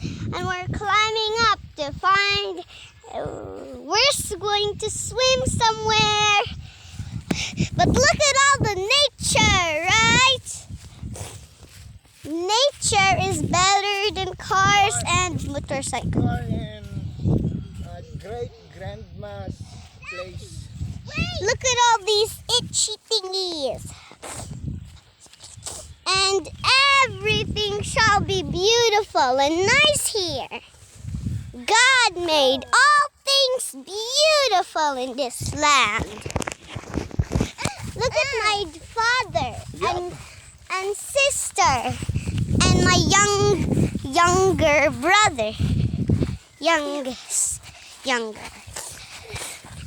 and we're climbing up to find we're going to swim somewhere. But look at all the nature, right? Nature is better than cars and motorcycles. In great grandma's place. Look at all these itchy thingies. And everything shall be beautiful and nice here. God made all things beautiful in this land. Look at my father and sister and my younger brother. Younger.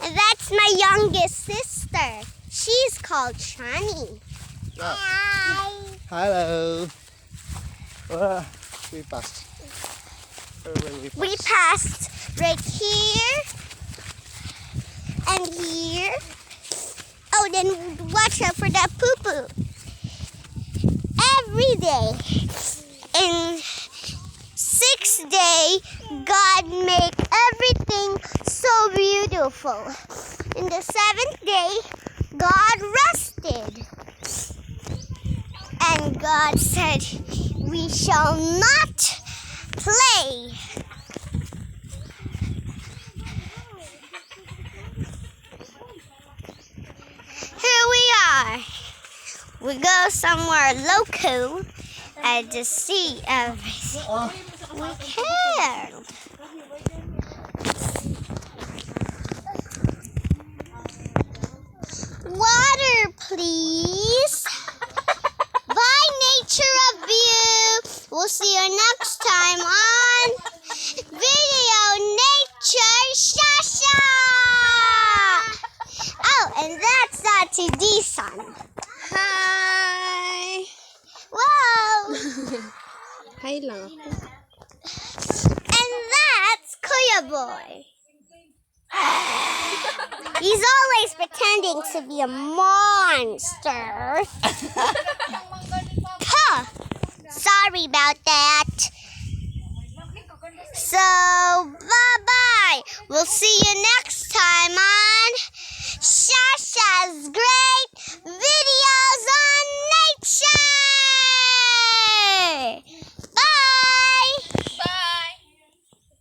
And that's my youngest sister. She's called Shani. Yeah. Hi. Hello. We passed. We passed right here and here. Oh, then watch out for that poo-poo. Every day, in 6 days, God made everything so beautiful. In the 7th day, God rested. And God said, we shall not play. Here we are. We go somewhere local and to see everything. We can. Water, please. Bye, nature of you. We'll see you next time on Video Nature Sha2's. Oh, and that's Sha2's. Hi. Whoa. Hi lang ako. And that's Kuya Boy. He's always pretending to be a monster. Huh. Sorry about that. So, bye-bye. We'll see you next time on Sha2's Great Video.